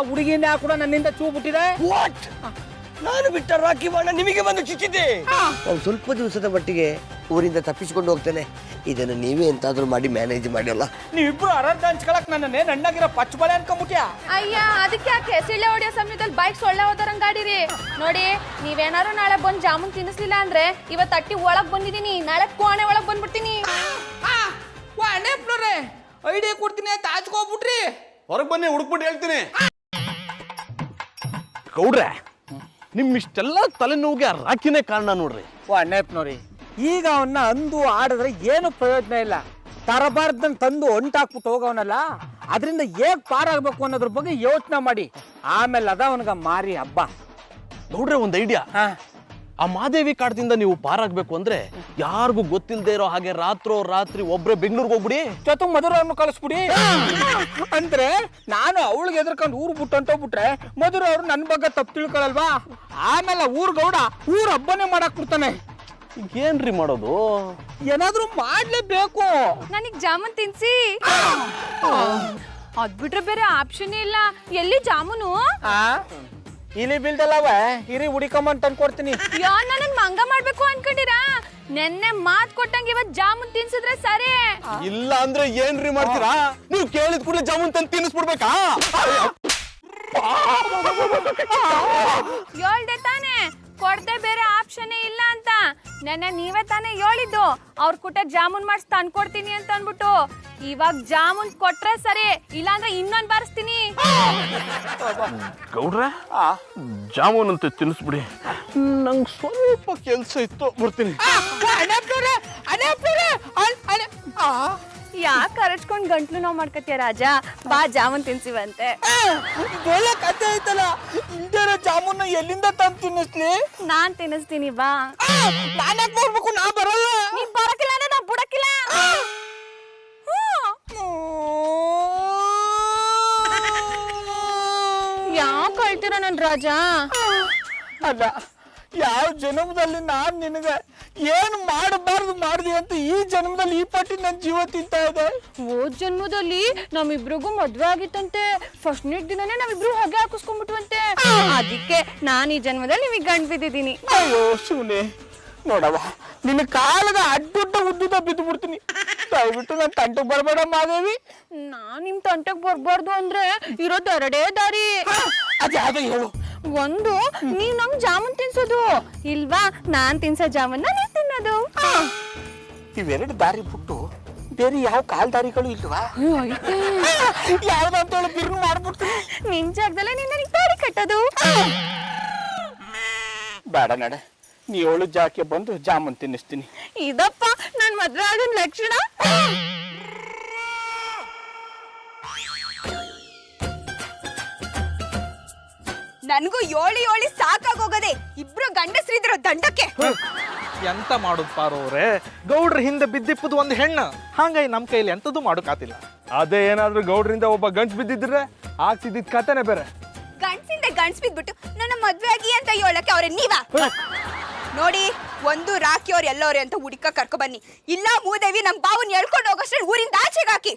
ಹುಡುಗಿನ ಕೂಡ ನನ್ನಿಂದ ಚೂ ಬಿಟ್ಟಿದೆ. ನಾನು ಬಿಟ್ಟ ರಾಖಿ ಬಾಣ ನಿಮಗೆ ಬಂದು ಚುಚ್ಚಿದ್ದೆ. ನಾನು ಸ್ವಲ್ಪ ದಿವಸದ ಮಟ್ಟಿಗೆ ಊರಿಂದ ತಪ್ಪಿಸಿಕೊಂಡು ಹೋಗ್ತೇನೆ. ಇದನ್ನು ನೀವೇ ಎಂತಾದ್ರೂ ಮಾಡಿ ಮ್ಯಾನೇಜ್ ಮಾಡಿಲ್ಲ. ನೀವಿಬ್ರು ಅರ್ಧ ಹಂಚ್ಕೊಳಕ್ ನನ್ನೇ ನಣ್ಣಾಗಿರೋ ಪಚ್ಚಬಳೆ ಅನ್ಕೊಂಬಿಟ್ಯಾ? ಅಯ್ಯ ಅದಕ್ಕೆ ಯಾಕೆ ಸಿಳ್ಳೆ ಹೊಡಿಯೋ ಸಮಯದಲ್ಲಿ ಬೈಕ್ ಸೊಳ್ಳೆ ಹೋದಾರಂಗ್ ಗಾಡಿರಿ. ನೋಡಿ ನೀವೇನಾರು ನಾಳೆ ಬಂದು ಜಾಮೂನ್ ತಿನ್ನಿಸ್ಲಿಲ್ಲ ಅಂದ್ರೆ ಇವತ್ತು ಅಟ್ಟಿ ಒಳಗ್ ಬಂದಿದ್ದೀನಿ, ನಾಳೆ ಕೋಣೆ ಒಳಗ್ ಬಂದ್ಬಿಡ್ತೀನಿ. ಐಡಿಯಾ ಕೊಡ್ತೀನಿ ಅಂತ ಹಚ್ಕೋಬಿಟ್ರಿ. ಹೊರಗೆ ಬನ್ನಿ, ಹುಡುಕ್ಬಿಟ್ಟು ಹೇಳ್ತೀನಿ. ಗೌಡ್ರೆ, ನಿಮ್ಮಿಷ್ಟೆಲ್ಲ ತಲೆನೋವಿಗೆ ರಾಖಿನೇ ಕಾರಣ ನೋಡ್ರಿ. ಅಣ್ಣಪ್ಪನವ್ರಿ, ಈಗ ಅವನ್ನ ಅಂದು ಆಡಿದ್ರೆ ಏನು ಪ್ರಯೋಜನ ಇಲ್ಲ. ತರಬಾರ್ದನ್ನ ತಂದು ಹೊಂಟಾಕ್ಬಿಟ್ಟು ಹೋಗವನಲ್ಲ, ಅದರಿಂದ ಹೇಗ್ ಪಾರಾಗಬೇಕು ಅನ್ನೋದ್ರ ಬಗ್ಗೆ ಯೋಚನೆ ಮಾಡಿ ಆಮೇಲೆ ಅದ ಅವನಿಗೆ ಮಾರಿ ಹಬ್ಬ. ಗೌಡ್ರೆ, ಒಂದು ಐಡಿಯಾ. ಆ ಮಾದೇವಿ ಕಾಡ್ದಿಂದ ನೀವು ಪಾರಾಗ್ಬೇಕು ಅಂದ್ರೆ ಯಾರಿಗೂ ಗೊತ್ತಿಲ್ಲದೆ ಇರೋ ಹಾಗೆ ರಾತ್ರಿ ಒಬ್ರೆ ಬೆಂಗಳೂರಿಗೆ ಹೋಗ್ಬಿಡಿ. ಜೊತೆಗೆ ಮಧುರ ಅವ್ರನ್ನ ಕಳಿಸ್ಬಿಡಿ. ಅಂದ್ರೆ ನಾನು ಅವಳಿಗೆ ಎದ್ರಕೊಂಡು ಊರು ಬಿಟ್ಟು ಹೊಂಟೋಗ್ಬಿಟ್ರೆ ಮಧುರ ಅವ್ರು ನನ್ನ ಬಗ್ಗೆ ತಪ್ಪು ತಿಳ್ಕೊಳಲ್ವಾ? ಆಮೇಲೆ ಊರ್ ಗೌಡ ಊರ್ ಹಬ್ಬನೇ ಮಾಡಕ್ ಬಿಡ್ತಾನೆ. ಏನ್ರಿ ಮಾಡೋದು? ಏನಾದ್ರೂ ಮಾಡ್ಲೇಬೇಕು. ನನಗ್ ಜಾಮೂನ್ ತಿನ್ಸಿ. ಅದ್ಬಿಟ್ರೆ ಬೇರೆ ಆಪ್ಷನ್ ಇಲ್ಲ. ಎಲ್ಲಿ ಜಾಮೂನು? ಇಲ್ಲಿ ಬಿಲ್ದಲ್ಲವ ಹಿರಿ ಹುಡಿಕೊಂಬಂದ್ ತಂದು ಕೊಡ್ತೀನಿ. ನನ್ನ ಮಂಗ ಮಾಡ್ಬೇಕು ಅನ್ಕೊಂಡಿರಾ? ನೆನ್ನೆ ಮಾತ್ ಕೊಟ್ಟಂಗೆ ಇವತ್ ಜಾಮೂನ್ ತಿನ್ಸಿದ್ರೆ ಸರಿ. ಇಲ್ಲ ಅಂದ್ರೆ ಏನ್ರಿ ಮಾಡ್ತೀರಾ? ನೀವು ಕೇಳಿದ ಕೂಡಲೇ ಜಾಮೂನ್ ತಂದು ತಿನ್ನಿಸ್ಬಿಡ್ಬೇಕಾ? ಹೇಳ್ದೆ ತಾನೆ ಕೊಡ್ದೆ ಬೇರೆ ಆಪ್ಷನ್ ಇಲ್ಲ ಅಂತ. ನೆನ್ನೆ ನೀವೇ ತಾನೇ ಹೇಳಿದ್ದು ಅವ್ರ ಕೂಟ ಜಾಮೂನ್ ಮಾಡಿಸಿ ತಂದ್ಕೊಡ್ತೀನಿ ಅಂತ ಅನ್ಬಿಟ್ಟು. ಇವಾಗ ಜಾಮೂನ್ ಕೊಟ್ರೆ ಸರಿ, ಇಲ್ಲಾಂದ್ರೆ ಇನ್ನೊಂದ್ ಬಾರಿಸ್ತೀನಿ. ಗೌಡ್ರೆ, ಜಾಮೂನ್ ಅಂತ ತಿನ್ನಿಸ್ಬಿಡಿ. ನಂಗೆ ಸ್ವಲ್ಪ ಕೆಲ್ಸ ಇತ್ತು, ಬರ್ತೀನಿ. ಯಾಕೆ ಅರಚ್ಕೊಂಡ್ ಗಂಟ್ಲು ನೋವು ಮಾಡ್ಕತಿಯ ರಾಜ? ಬಾ ಜಾಮೂನ್ ತಿನ್ಸಿವಂತೆ. ಒಳ್ಳೆ ಕತೆ ಐತಲ್ಲ, ಇಲ್ದೇರ ಜಾಮೂನ್ ಎಲ್ಲಿಂದ ತಂದು ತಿನ್ನಿಸ್ಲಿ? ನಾನ್ ತಿನ್ನಿಸ್ತೀನಿ ಬಾ. ನಾನ್ಯಾಕ್ ಬರ್ಬೇಕು? ನಾ ಬರಲ್ಲ. ನೀನ್ ಬರಕಿಲ್ಲ ಅಂದ್ರೆ ನಾ ಬಿಡಕಿಲ್ಲ. ಯಾಕೆ ಹೇಳ್ತೀರ ನನ್ ರಾಜ? ಅಲ್ಲ, ಯಾವ ಜನ್ಮದಲ್ಲಿ ನಾನ್ ನಿನಗೆ ಏನ್ ಮಾಡಬಾರ್ದು ಮಾಡಿದೆ ಅಂತ ಈ ಜನ್ಮದಲ್ಲಿ ಈ ಪಟ್ಟಿ ನನ್ ಜೀವ ತಿಂತಾ ಇದೆ. ಹೋದ್ ಜನ್ಮದಲ್ಲಿ ನಮ್ಮಿಬ್ರಿಗೂ ಮದ್ವೆ ಆಗಿತ್ತಂತೆ. ಫಸ್ಟ್ ನೈಟ್ ದಿನನೇ ನಾವಿಬ್ರು ಹೊಗೆ ಹಾಕಿಸ್ಕೊಂಡ್ಬಿಟ್ವಂತೆ. ಅದಕ್ಕೆ ನಾನ್ ಈ ಜನ್ಮದಲ್ಲಿ ನಿಮಗೆ ಗಂಡ್ ಬಿದ್ದಿದ್ದೀನಿ. ಅಯ್ಯೋ ಸುನೆ ನೋಡವ, ನಿನ್ನ ಕಾಲದ ಅಡ್ಡೊಡ್ಡ ಉದ್ದುದ ಬಿದ್ದು ಬಿಡ್ತೀನಿ. ದಯವಿಟ್ಟು ನನ್ನ ತಂಟೆಗೆ ಬರಬೇಡ ಮಾದೇವಿ. ನಾನ್ ನಿಮ್ ತಂಟೆಗೆ ಬರ್ಬಾರ್ದು ಅಂದ್ರೆ ಇರೋದು ಎರಡೇ ದಾರಿ. ಅದ್ಯಾವ್ದು ಹೇಳು? ಒಂದು, ನೀವ್ ನಮ್ ಜಾಮೂನ್ ತಿನ್ಸೋದು, ಇಲ್ವಾ ನಾನ್ ತಿನ್ಸೋ ಜಾಮೂನ್ನ ನೀವ್ ತಿನ್ನೋದು. ಇವೆರಡು ದಾರಿ ಬಿಟ್ಟು ಬೇರೆ ಯಾವ ಕಾಲ್ ದಾರಿಗಳು ಇಲ್ವಾ? ಯಾವ್ದಂತ ಹೇಳಿ ಬಿರ್ನು ಮಾಡ್ಬಿಡ್ತೀನಿ. ನಿನ್ ಜಾಗದಲ್ಲೇ ನೀನ್ ನನಗೆ ದಾರಿ ಕಟ್ಟೋದು. ಬೇಡ ನಡೆ, ನೀ ಏಳು ಜಾಕೆ ಬಂದು ಜಾಮೂನ್ ತಿನ್ನಿಸ್ತೀನಿ. ಇದಪ್ಪ ನನ್ ಮದ್ವೆ ಆಗನ್ ಲಕ್ಷಣ. ನನ್ಗೂ ಯೋಳಿ ಸಾಕಾಗೋಗದೆ. ಇಬ್ರು ಗಂಡಸ್ರಿದ್ರು ದಂಡಕ್ಕೆ. ಎಂತ ಮಾಡುದು ಪಾರೋವ್ರೆ? ಗೌಡ್ರ ಹಿಂದೆ ಬಿದ್ದಿಪ್ಪದು ಒಂದು ಹೆಣ್ಣು, ಹಂಗಾಗಿ ನಮ್ ಕೈಲಿ ಎಂತದ್ದು ಮಾಡೋಕಾತಿಲ್ಲ. ಅದೇ ಏನಾದ್ರೂ ಗೌಡ್ರಿಂದ ಒಬ್ಬ ಗಂಟ್ ಬಿದ್ದಿದ್ರೆ ಆಗ್ತಿದ್ದಿದ್ ಕತೆನೆ ಬೇರೆ. ಗಂಡ್ಸಿಂದ ಗಂಡ್ಸ್ ಬಿದ್ಬಿಟ್ಟು ನನ್ನ ಮದ್ವೆ ಆಗಿ ಅಂತ ಹೇಳಕ್ಕೆ ಅವ್ರೆ ನೀವ ನೋಡಿ. ಒಂದು ರಾಖಿ ಅವ್ರು ಎಲ್ಲವ್ರೆ ಅಂತ ಹುಡುಕ ಕರ್ಕೊ ಬನ್ನಿ, ಇಲ್ಲ ಮೂದೇವಿ ನಮ್ ಬಾವನ್ ಎಳ್ಕೊಂಡು ಹೋಗೋಷ್ಟ್ರೆ ಊರಿಂದ ಆಚೆಗೆ ಹಾಕಿ.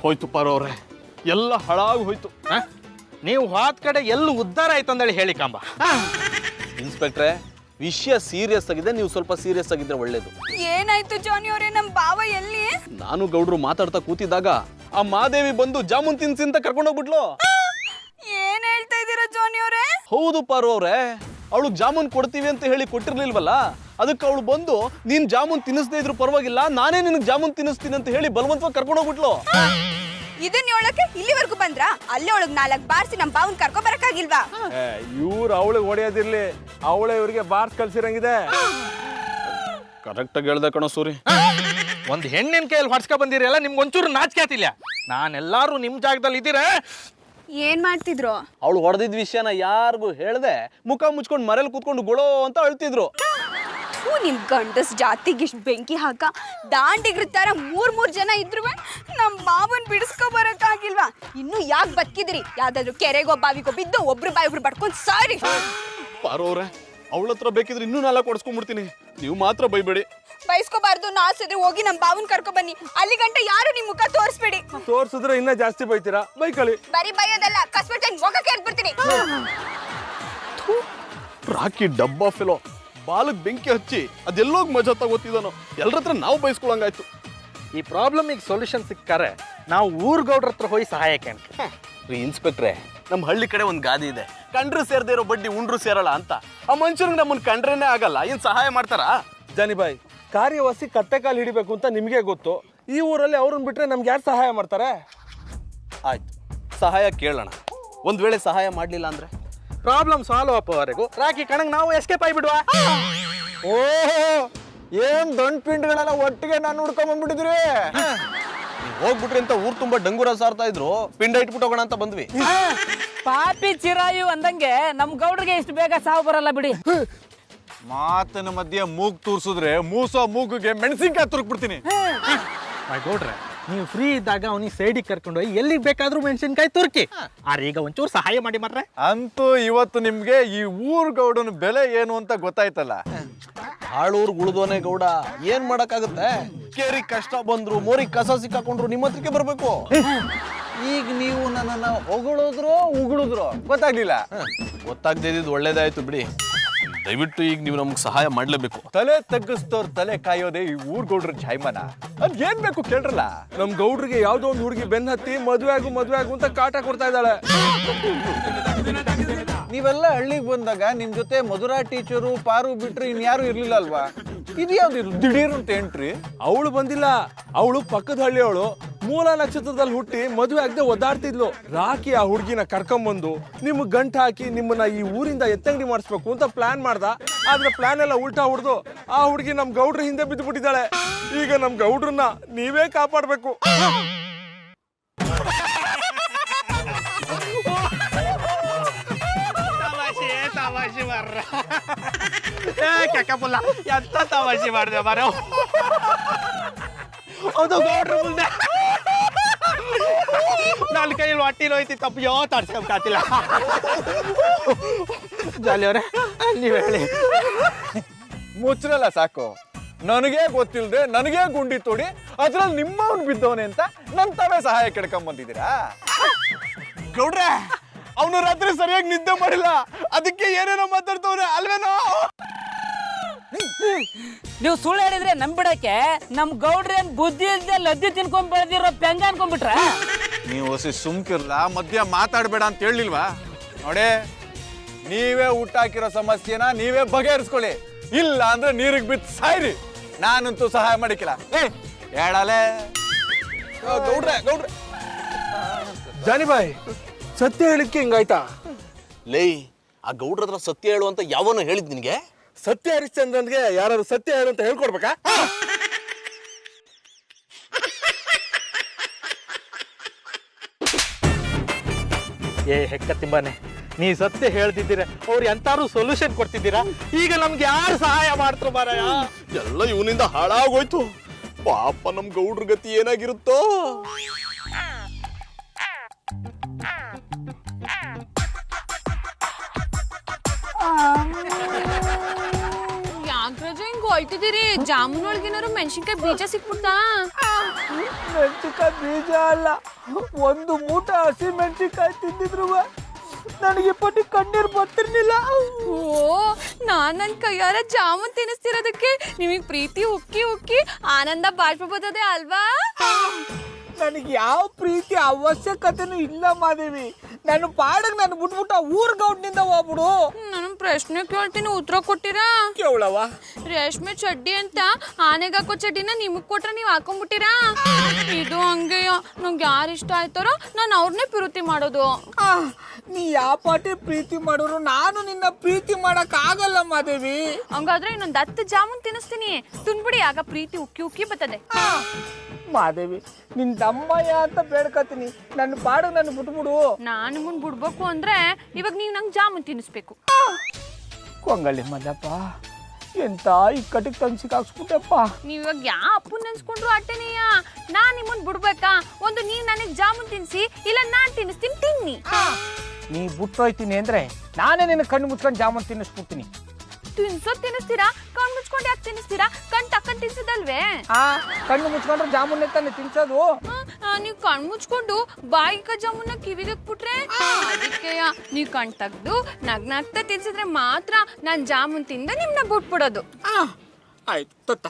ಹೋಯ್ತು ಪಾರೋವ್ರೆ, ಎಲ್ಲ ಹಾಳಾಗಿ ಹೋಯ್ತು. ನೀವು ಹೋದ ಕಡೆ ಎಲ್ಲ ಉದ್ಧಾರ ಆಯ್ತಂದೇಳಿ ಹೇಳಿ ಕಾಂಬ. ಇನ್ಸ್ಪೆಕ್ಟ್ರೆ, ವಿಷಯ ಸೀರಿಯಸ್ ಆಗಿದೆ, ನೀವು ಸ್ವಲ್ಪ ಸೀರಿಯಸ್ ಆಗಿದ್ರೆ ಒಳ್ಳೇದು. ಏನಾಯ್ತು ಜಾನಿ ಅವರೇ? ನಮ್ ಬಾವ ಎಲ್ಲಿ? ನಾನು ಗೌಡ್ರು ಮಾತಾಡ್ತಾ ಕೂತಿದ್ದಾಗ ಆ ಮಾದೇವಿ ಬಂದು ಜಾಮೂನ್ ತಿನ್ಸಿ ಅಂತ ಕರ್ಕೊಂಡೋಗ್ಬಿಟ್ಲು. ಏನ್ ಹೇಳ್ತಾ ಇದೀರಾ ಜಾನಿ ಅವರೇ? ಹೌದು ಪಾರು ಅವ್ರೆ, ಅವಳು ಜಾಮೂನ್ ಕೊಡ್ತೀವಿ ಅಂತ ಹೇಳಿ ಕೊಟ್ಟಿರ್ಲಿಲ್ವಲ್ಲ, ಅದಕ್ಕೆ ಅವಳು ಬಂದು ನೀನ್ ಜಾಮೂನ್ ತಿನ್ನಿಸದೇ ಇದ್ರು ಪರವಾಗಿಲ್ಲ, ನಾನೇ ನಿನಗೆ ಜಾಮೂನ್ ತಿನ್ನಿಸ್ತೀನಿ ಅಂತ ಹೇಳಿ ಬಲವಂತವಾಗಿ ಕರ್ಕೊಂಡೋಗ್ಬಿಟ್ಲು. ಇದನ್ನ ಹೇಳಕ್ಕೆ ಇಲ್ಲಿವರೆಗೂ ಬಂದ್ರ? ಅಲ್ಲೇ ಒಳಗ್ 4 ಬಾರ್ಸಿ ನಮ್ ಬಾವನ್ ಕರ್ಕೊ ಬರಕ್ಕಾಗಿಲ್ವಾ? ಇವ್ರು ಅವಳಿಗೆ ಹೊಡೆಯೋದಿರ್ಲಿ, ಅವಳೇ ಇವ್ರಿಗೆ ಬಾರ್ಸ್ ಕಳ್ಸಿರಂಗಿದೆ. ಕರೆಕ್ಟ್ ಆಗಿ ಹೇಳ್ದೆ ಕಣೋ ಸೂರಿ. ಒಂದ್ ಹೆಣ್ಣಿನ ಕೈಯಲ್ಲಿ ಹೊಡ್ಸ್ಕ ಬಂದಿರಿ ಅಲ್ಲ, ನಿಮ್ಗೆ ಒಂಚೂರು ನಾಚಿಕೆತಿಲ್ಲ. ನಾನೆಲ್ಲಾರು ನಿಮ್ ಜಾಗದಲ್ಲಿ ಇದ್ದೀರ. ಏನ್ ಮಾಡ್ತಿದ್ರು? ಅವಳು ಹೊಡೆದಿದ್ ವಿಷಯನ ಯಾರಿಗೂ ಹೇಳ್ದೆ ಮುಖ ಮುಚ್ಕೊಂಡು ಮರೇಲಿ ಕೂತ್ಕೊಂಡು ಗೊಳೋ ಅಂತ ಅಳ್ತಿದ್ರು. ನಿಮ್ ಗಂಡಸ್ ಜಾತಿಗೆ ಇಷ್ಟು ಬೆಂಕಿ ಹಾಕ ದಾಂಡಿಗ್ರ ತರ 3 ಜನ ಇದ್ರು ನಮ್ ಬಾವನ್ ಬಿಡಿಸ್ಕೊ ಬರಕ್ಕಾಗಿಲ್ವಾ? ಇನ್ನು ಯಾಕೆ ಬದುಕಿದ್ರಿ? ಯಾವ್ದಾದ್ರು ಕೆರೆಗೋ ಬಾವಿಗೋ ಬಿದ್ದು ಒಬ್ರು ಬಾಯಿ ಒಬ್ರು ಬಡ್ಕೊಂಡ್ ಸಾರಿ. ಪಾರೋವ್ರೆ, ಅವಳ ಹತ್ರ ಬೇಕಿದ್ರೆ ಇನ್ನೂ 4 ಕೊಡ್ಸ್ಕೊಂಡ್ಬಿಡ್ತೀನಿ, ನೀವು ಮಾತ್ರ ಬೈಬೇಡಿ. ಬೈಸ್ಕೋಬಾರ್ದು, ನಾಸಿದ್ರೆ ಹೋಗಿ ನಮ್ ಬಾವನ್ ಕರ್ಕೊ ಬನ್ನಿ. ಅಲ್ಲಿ ಗಂಟ ಯಾರು ನಿಮ್ ಮುಖ ತೋರಿಸ್ಬೇಡಿ. ತೋರ್ಸಿದ್ರೆ ಇನ್ನ ಜಾಸ್ತಿ ಬೈತೀರಾ, ಬೈಕಳಿ. ಬರೀ ಬೈಯೋದಲ್ಲ, ಕಸ್ಬಿಡ್ತೀನಿ, ಮೊಗಕ್ಕೆ ಎದ್ಬಿಡ್ತೀನಿ. ರಾಕಿ ಡಬ್ಬಾ ಫೆಲೋ, ಬಾಲಕ್ ಬೆಂಕಿ ಹಚ್ಚಿ ಅದೆಲ್ಲೋಗಿ ಮಜಾ ತಗೋತಿದ್ದಾನೋ. ಎಲ್ಲರ ಹತ್ರ ನಾವು ಬಯಸ್ಕೊಳಂಗಾಯ್ತು. ಈ ಪ್ರಾಬ್ಲಮಿಗೆ ಸೊಲ್ಯೂಷನ್ ಸಿಕ್ಕಾರೆ ನಾವು ಊರ್ ಗೌಡ್ರ ಹತ್ರ ಹೋಗಿ ಸಹಾಯಕ್ಕೆ ರೀ ಇನ್ಸ್ಪೆಕ್ಟ್ರೆ, ನಮ್ಮ ಹಳ್ಳಿ ಕಡೆ ಒಂದು ಗಾದೆ ಇದೆ, ಕಂಡ್ರು ಸೇರದೇ ಇರೋ ಬಡ್ಡಿ ಉಂಡ್ರು ಸೇರಲ್ಲ ಅಂತ. ಆ ಮನುಷ್ಯನಿಗೆ ನಮ್ಮನ್ನ ಕಂಡ್ರೇನೆ ಆಗಲ್ಲ, ಏನ್ ಸಹಾಯ ಮಾಡ್ತಾರಾ? ಜಾನಿಬಾಯ್, ಕಾರ್ಯವಾಸಿ ಕತ್ತೆ ಕಾಲು ಹಿಡಿಬೇಕು ಅಂತ ನಿಮಗೆ ಗೊತ್ತು. ಈ ಊರಲ್ಲಿ ಅವ್ರನ್ನ ಬಿಟ್ರೆ ನಮ್ಗೆ ಯಾರು ಸಹಾಯ ಮಾಡ್ತಾರೆ? ಆಯ್ತು, ಸಹಾಯ ಕೇಳೋಣ. ಒಂದ್ ವೇಳೆ ಸಹಾಯ ಮಾಡ್ಲಿಲ್ಲ ಅಂದ್ರೆ ಪ್ರಾಬ್ಲಮ್ ಸಾಲ್ವ್ ಅಪ್ಪವರೆಗೂ ರಾಕಿ ಕಣಂಗ್ ನಾವು ಎಸ್ಕೇಪ್ ಆಗಿಬಿಡುವ. ಓಹೋ, ಏನ್ ದೊಡ್ಡ ಪಿಂಡ್ಗಳೆಲ್ಲ ಒಟ್ಟಿಗೆ ನಾನು ಹುಡ್ಕೊಂಡ್ ಬಂದ್ಬಿಟ್ಟಿದ್ರಿ. ಹೋಗ್ಬಿಟ್ರಿ ಅಂತ ಊರ್ ತುಂಬಾ ಡಂಗೂರ ಸಾರ್ತಾ ಇದ್ರು, ಪಿಂಡ ಇಟ್ಬಿಟ್ಟು ಹೋಗೋಣ ಅಂತ ಬಂದ್ವಿ. ಪಾಪಿ ಚಿರಾಯು ಅಂದಂಗೆ ನಮ್ ಗೌಡ್ರಿಗೆ ಇಷ್ಟು ಬೇಗ ಸಾವು ಬರಲ್ಲ ಬಿಡಿ. ಮಾತಿನ ಮಧ್ಯೆ ಮೂಗ್ ತೂರ್ಸಿದ್ರೆ ಮೂಸೋ ಮೂಗಿಗೆ ಮೆಣಸಿನ್ಕಾಯಿ ತುರುಕ್ಬಿಡ್ತೀನಿ. ಗೌಡ್ರೆ, ನೀವು ಫ್ರೀ ಇದ್ದಾಗ ಅವನಿಗೆ ಸೈಡಿಗೆ ಕರ್ಕೊಂಡು ಹೋಗಿ ಎಲ್ಲಿಗೆ ಬೇಕಾದ್ರೂ ಮೆಣಸಿನ್ಕಾಯಿ ತುರ್ಕಿ. ಆದ್ರೆ ಈಗ ಒಂಚೂರು ಸಹಾಯ ಮಾಡಿ ಮಾರ್ರೆ. ಅಂತೂ ಇವತ್ತು ನಿಮ್ಗೆ ಈ ಊರ್ ಗೌಡನ ಬೆಲೆ ಏನು ಅಂತ ಗೊತ್ತಾಯ್ತಲ್ಲ. ಹಾಳೂರ್ ಉಳಿದೋನೆ ಗೌಡ, ಏನ್ ಮಾಡಕ್ಕಾಗುತ್ತೆ? ಕೇರಿ ಕಷ್ಟ ಬಂದ್ರು, ಮೋರಿಗೆ ಕಸ ಸಿಕ್ಕಾಕೊಂಡ್ರು ನಿಮ್ಮ ಹತ್ರಕ್ಕೆ ಬರ್ಬೇಕು. ಈಗ ನೀವು ನನ್ನನ್ನ ಹೊಗಳಿದ್ರು ಉಗುಳಿದ್ರು ಗೊತ್ತಾಗ್ಲಿಲ್ಲ. ಗೊತ್ತಾಗ್ದೇ ಇದ್ದಿದ್ದು ಒಳ್ಳೇದಾಯ್ತು ಬಿಡಿ. ದಯವಿಟ್ಟು ಈಗ ನೀವು ನಮ್ಗೆ ಸಹಾಯ ಮಾಡ್ಲೇಬೇಕು. ತಲೆ ತಗ್ಗಿಸ್ತವ್ರ ತಲೆ ಕಾಯೋದೇ ಈ ಊರ್ ಗೌಡ್ರ ಜಾಯ್ಮನ. ಅದ್ ಏನ್ ಬೇಕು ಕೇಳ್ರಲ್ಲ. ನಮ್ ಗೌಡ್ರಿಗೆ ಯಾವ್ದೋ ಒಂದು ಹುಡುಗಿ ಬೆನ್ ಹತ್ತಿ ಮದ್ವೆ ಆಗು ಅಂತ ಕಾಟ ಕೊಡ್ತಾ ಇದ್ದಾಳೆ. ನೀವೆಲ್ಲ ಹಳ್ಳಿಗೆ ಬಂದಾಗ ನಿಮ್ ಜೊತೆ ಮಧುರಾ ಟೀಚರು ಪಾರು ಬಿಟ್ರೆ ಇನ್ಯಾರು ಇರ್ಲಿಲ್ಲ ಅಲ್ವಾ? ಇದು ಯಾವ್ದು ದಿಢೀರ್ ಅಂತ ಎಂಟ್ರಿ? ಅವಳು ಬಂದಿಲ್ಲ, ಅವಳು ಪಕ್ಕದ ಹಳ್ಳಿಯವಳು. ಮೂಲ ನಕ್ಷತ್ರದಲ್ಲಿ ಹುಟ್ಟಿ ಮದುವೆ ಆಗದೆ ಒದ್ದಾಡ್ತಿದ್ಲು. ರಾಕಿ ಆ ಹುಡುಗಿನ ಕರ್ಕೊಂಬಂದು ನಿಮ್ಗೆ ಗಂಟು ಹಾಕಿ ನಿಮ್ಮನ್ನ ಈ ಊರಿಂದ ಎತ್ತಂಗಡಿ ಮಾಡಿಸ್ಬೇಕು ಅಂತ ಪ್ಲಾನ್ ಮಾಡ್ದ. ಆದ್ರೆ ಪ್ಲಾನ್ ಎಲ್ಲ ಉಲ್ಟಾ ಹೊಡೆದು ಆ ಹುಡುಗಿ ನಮ್ ಗೌಡ್ರ ಹಿಂದೆ ಬಿದ್ದು ಬಿಟ್ಟಿದ್ದಾಳೆ. ಈಗ ನಮ್ ಗೌಡ್ರನ್ನ ನೀವೇ ಕಾಪಾಡ್ಬೇಕು. ಎಂತ ತಮಾಷೆ ಮಾಡಿದೆ ಮರ. ಅದು ಗೌಡ್ರ ಮುಂದೆ ನನ್ನ ಕೈಯಲ್ಲಿ ಹೊಟ್ಟಿನ ಹೋಯ್ತಿ, ತಪ್ಪು ತಡ್ಸ್ಕೊಂಡ್ಕಾತಿಲ್ಲ. ಜಾಲಿಯವ್ರೆ, ನೀವ್ ಹೇಳಿ. ಮುಚ್ರಲ್ಲ ಸಾಕು. ನನಗೇ ಗೊತ್ತಿಲ್ದೆ ನನಗೇ ಗುಂಡಿ ತೋಡಿ ಅದ್ರಲ್ಲಿ ನಿಮ್ಮವನ್ ಬಿದ್ದವನೆ ಅಂತ ನನ್ ತಾವೇ ಸಹಾಯ ಕೆಡ್ಕೊಂಡ್ ಬಂದಿದ್ದೀರಾ? ಗೌಡ್ರೆ, ಅವನು ರಾತ್ರಿ ಸರಿಯಾಗಿ ನಿದ್ದೆ ಮಾಡಿಲ್ಲ, ಅದಕ್ಕೆ ಏನೇನೋ ಮಾತಾಡ್ತವ್ರೆ ಅಲ್ವೇನೋ. ನೀವು ಸುಳ್ಳು ಹೇಳಿದ್ರೆ ನಂಬಿಡಕ್ಕೆ ನಮ್ ಗೌಡ್ರೇನ್ ಬುದ್ಧಿ ಇಲ್ದೆ ಲದ್ದಿ ತಿನ್ಕೊಂಡ್ ಬೆಳೆದಿರೋ ಪೆಂಗ ಅನ್ಕೊಂಡ್ಬಿಟ್ರ? ನೀವು ಹೊಸಿ ಸುಮ್ಕಿರ್ಲ, ಮಧ್ಯ ಮಾತಾಡ್ಬೇಡ ಅಂತ ಹೇಳಿಲ್ವಾ? ನೋಡಿ, ನೀವೇ ಊಟಾಕಿರೋ ಸಮಸ್ಯೆನ ನೀವೇ ಬಗೆಹರಿಸ್ಕೊಳ್ಳಿ, ಇಲ್ಲ ಅಂದ್ರೆ ನೀರಿಗೆ ಬಿದ್ದು ಸಾಯ್ರಿ. ನಾನಂತೂ ಸಹಾಯ ಮಾಡಿಕಿಲ್ಲ. ಹೇಳಲೇ ಗೌಡ್ರೆ ಗೌಡ್ರೆ ಜಾನಿಬಾಯ್, ಸತ್ಯ ಹೇಳಿದ್ಕೆ ಹಿಂಗಾಯ್ತಾ? ಲೇ, ಆ ಗೌಡ್ರ ಹತ್ರ ಸತ್ಯ ಹೇಳು ಅಂತ ಯಾವನು ಹೇಳಿದ್ ನಿನ್ಗೆ? ಸತ್ಯ ಹರಿಶ್ಚಂದ್ರನ್ಗೆ ಯಾರು ಸತ್ಯ ಹೇಳು ಅಂತ ಹೇಳ್ಕೊಡ್ಬೇಕಾ? ಏ ಹೆಕ್ಕ ತಿಂಬಾನೆ, ನೀ ಸತ್ಯ ಹೇಳ್ತಿದ್ದೀರ, ಅವ್ರು ಎಂತಾರು ಸೊಲ್ಯೂಷನ್ ಕೊಡ್ತಿದ್ದೀರಾ. ಈಗ ನಮ್ಗೆ ಯಾರು ಸಹಾಯ ಮಾಡ್ತಾರ ಮಾರಾಯ? ಎಲ್ಲ ಇವನಿಂದ ಹಾಳಾಗೋಯ್ತು. ಪಾಪ ನಮ್ ಗೌಡ್ರ ಗತಿ ಏನಾಗಿರುತ್ತೋ. ಯಾಕ್ರಜ ಹಿಂಗ್ ಹೊಳ್ತಿದ್ದೀರಿ? ಜಾಮೂನ್ ಒಳಗೇನಾರು ಮೆಣಸಿನ್ಕಾಯಿ ಬೀಜ ಸಿಕ್ಬಿಡ್ತಾ? ಮೆಣಸಿನ್ಕಾಯಿ ಬೀಜ ಅಲ್ಲ, ಒಂದು ಮೂಟ ಹಸಿ ಮೆಣಸಿನ್ಕಾಯಿ ತಿಂದಿದ್ರು ನನಗೆ ಪಟ್ಟಿ ಕಣ್ಣೀರು ಬರ್ತಿರ್ಲಿಲ್ಲ. ಓ, ನಾನ್ ನನ್ ಕೈಯಾರ ಜಾಮೂನ್ ತಿನ್ನಿಸ್ತಿರೋದಕ್ಕೆ ನಿಮಗ್ ಪ್ರೀತಿ ಉಕ್ಕಿ ಉಕ್ಕಿ ಆನಂದ ಬಾಷ್ಪ ಬರ್ತದೆ ಅಲ್ವಾ? ನನಗೆ ಯಾವ ಪ್ರೀತಿ ಅವಶ್ಯಕತೆನೂ ಇಲ್ಲ ಮಾದೇವಿ. ನಾನು ಪಾಡಗ್ ನಾನು ಬಿಟ್ಬಿಟ್ಟ ಊರ್ ಗೌಡ್ನಿಂದ ಹೋಗ್ಬಿಡು. ನಾನು ಪ್ರಶ್ನೆ ಕೇಳ್ತೀನಿ, ಉತ್ತರ ಕೊಟ್ಟಿರಾ? ಕೇಳವ. ರೇಷ್ಮೆ ಚಡ್ಡಿ ಅಂತ ಆನೆಗೆ ಹಾಕೋ ಚಡ್ಡಿನ ನಿಮಗ್ ಕೊಟ್ರೆ ನೀವ್ ಹಾಕೊಂಡ್ಬಿಟ್ಟಿರಾ? ಇದು ಹಂಗೆಯ, ನಂಗೆ ಯಾರು ಇಷ್ಟ ಆಯ್ತಾರೋ ನಾನು ಅವ್ರನ್ನೇ ಪ್ರೀತಿ ಮಾಡೋದು. ನೀ ಯಾವ ಪಾಟಿ ಪ್ರೀತಿ ಮಾಡೋರು ನಾನು ನಿನ್ನ ಪ್ರೀತಿ ಮಾಡಕ್ ಆಗಲ್ಲ ಮಾದೇವಿ. ಹಂಗಾದ್ರೆ ಇನ್ನೊಂದ್ 10 ಜಾಮೂನ್ ತಿನ್ನಿಸ್ತೀನಿ, ತಿನ್ಬಿಡಿ, ಆಗ ಪ್ರೀತಿ ಉಕ್ಕಿ ಉಕ್ಕಿ ಬರ್ತದೆ. ಮಾದೇವಿ, ನಿನ್ ದಮ್ಮಯ್ಯ ಅಂತ ಬೇಡ್ಕತೀನಿ, ನನ್ನ ಪಾಡಗ್ ನಾನು ಬಿಟ್ಬಿಡು. ನಾನು ಮುಂದ್ ಬಿಡ್ಬೇಕು ಅಂದ್ರೆ ಇವಾಗ ನೀವ್ ನಂಗೆ ಜಾಮೂನ್ ತಿನ್ನಿಸ್ಬೇಕು. ಕೊಂಗಳಿ ಮಲ್ಲಪ್ಪ, ಎಂತ ಈ ಕಟಿಗೆ ತಂದು ಸಿಕ್ಕಾಕ್ಸ್ಬಿಟ್ಟಪ್ಪ. ನೀವ್ ಇವಾಗ ಯಾವ ಅಪ್ಪನ್ ನೆನ್ಸ್ಕೊಂಡ್ರು ಅಟ್ಟೆನೆಯ. ನಾನ್ ನಿಮ್ಮನ್ ಬಿಡ್ಬೇಕಾ? ಒಂದು ನೀವ್ ನನಗ್ ಜಾಮೂನ್ ತಿನ್ಸಿ, ಇಲ್ಲ ನಾನ್ ತಿನ್ನಿಸ್ತೀನಿ, ತಿನ್ನಿ. ನೀ ಬಿಟ್ಟೋಯ್ತೀನಿ ಅಂದ್ರೆ ನಾನೇ ನಿನ್ನ ಕಣ್ಣು ಮುಚ್ಕೊಂಡು ಜಾಮೂನ್ ತಿನ್ನಿಸ್ಬಿಡ್ತೀನಿ. ತಿನ್ಸೋದ್ ತಿನ್ನಿಸ್ತೀರಾ? ಕಣ್ ಮುಚ್ಕೊಂಡು ಯಾಕೆ ತಿನ್ನಿಸ್ತೀರಾ? ಕಣ್ ಟಕ್ಕನ್ ತಿನ್ಸದಲ್ವೇ? ಕಣ್ಣು ಮುಚ್ಕೊಂಡ್ರೆ ಜಾಮೂನ್ ತಾನೆ ತಿನ್ಸೋದು. ನೀವು ಕಣ್ ಮುಚ್ಕೊಂಡು ಬಾಯಿಕ ಜಾಮೂನ ಕಿವಿದಕ್ಬಿಟ್ರೆ ಅದಕ್ಕೆ ನೀವು ಕಣ್ ತೆಗ್ದು ನಗ್ನಾಗ್ತಾ ತಿನ್ಸಿದ್ರೆ ಮಾತ್ರ ನಾನು ಜಾಮೂನ್ ತಿಂದ ನಿಮ್ನ ಬಿಟ್ಬಿಡೋದು. ಆಯ್ತು ತೊತ್ತ.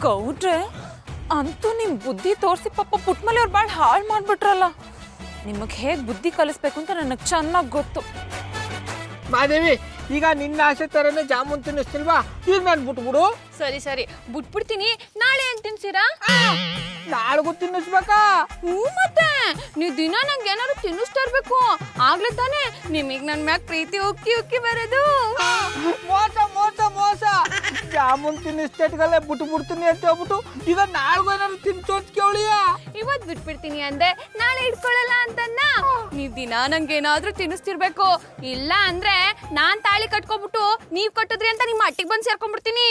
ಗೌಡ್ರೆ ಅಂತೂ ನಿಮ್ ಬುದ್ಧಿ ತೋರಿಸಿ ಪಾಪ ಪುಟ್ಮಲಿ ಅವ್ರು ಭಾಳ ಹಾಳು ಮಾಡ್ಬಿಟ್ರಲ್ಲ. ನಿಮಗೆ ಹೇಗೆ ಬುದ್ಧಿ ಕಲಿಸ್ಬೇಕು ಅಂತ ನನಗೆ ಚೆನ್ನಾಗಿ ಗೊತ್ತು. ಮಾದೇವಿ, ಈಗ ನಿನ್ನ ಆಸೆ ತರನೇ ಜಾಮೂನ್ ತಿನ್ನಿಸ್ತಿಲ್ವಾ? ಈಗ ನಾನು ಬಿಟ್ಬಿಡು. ಸರಿ ಸರಿ ಬಿಟ್ಬಿಡ್ತೀನಿ. ನಾಳೆ ಏನ್ ತಿನ್ಸಿರಾ? ನಾಳೆಗೂ ತಿನ್ನಿಸ್ಬೇಕಾ? ಹ್ಞೂ ಮತ್ತೆ ನೀವು ದಿನ ನಂಗೆ ಏನಾದ್ರು ತಿನ್ನಿಸ್ತಾ ಇರ್ಬೇಕು. ಆಗ್ಲೇ ತಾನೇ ನಿಮಗ್ ನನ್ ಮ್ಯಾಗ ಪ್ರೀತಿ ಉಕ್ಕಿ ಉಕ್ಕಿ ಬರೋದು. ಮೋಸ ಮೋಸ ಮೋಸ. ಜಾಮೂನ್ ತಿನ್ನಿಸ್ತೇಟ್ಗಲ್ಲೇ ಬಿಟ್ಬಿಡ್ತೀನಿ ಅಂತ ಹೇಳ್ಬಿಟ್ಟು ಈಗ ನಾಳೆಗೂ ಏನಾದ್ರು ತಿನ್ಸು ಅಂತ ಕೇಳಿಯ? ಇವತ್ ಬಿಟ್ಬಿಡ್ತೀನಿ ಅಂದೆ, ನಾಳೆ ಇಟ್ಕೊಳ್ಳಲ್ಲ ಅಂತನ್ನ. ನೀವ್ ದಿನ ನಂಗೆ ಏನಾದ್ರೂ ತಿನ್ನಿಸ್ತಿರ್ಬೇಕು. ಇಲ್ಲ ಅಂದ್ರೆ ನಾನ್ ತಾಳಿ ಕಟ್ಕೊಬಿಟ್ಟು ನೀವ್ ಕಟ್ಟಿದ್ರಿ ಅಂತ ನಿಮ್ ಮಟ್ಟಿಗೆ ಬಂದು ಸೇರ್ಕೊಂಡ್ಬಿಡ್ತೀನಿ.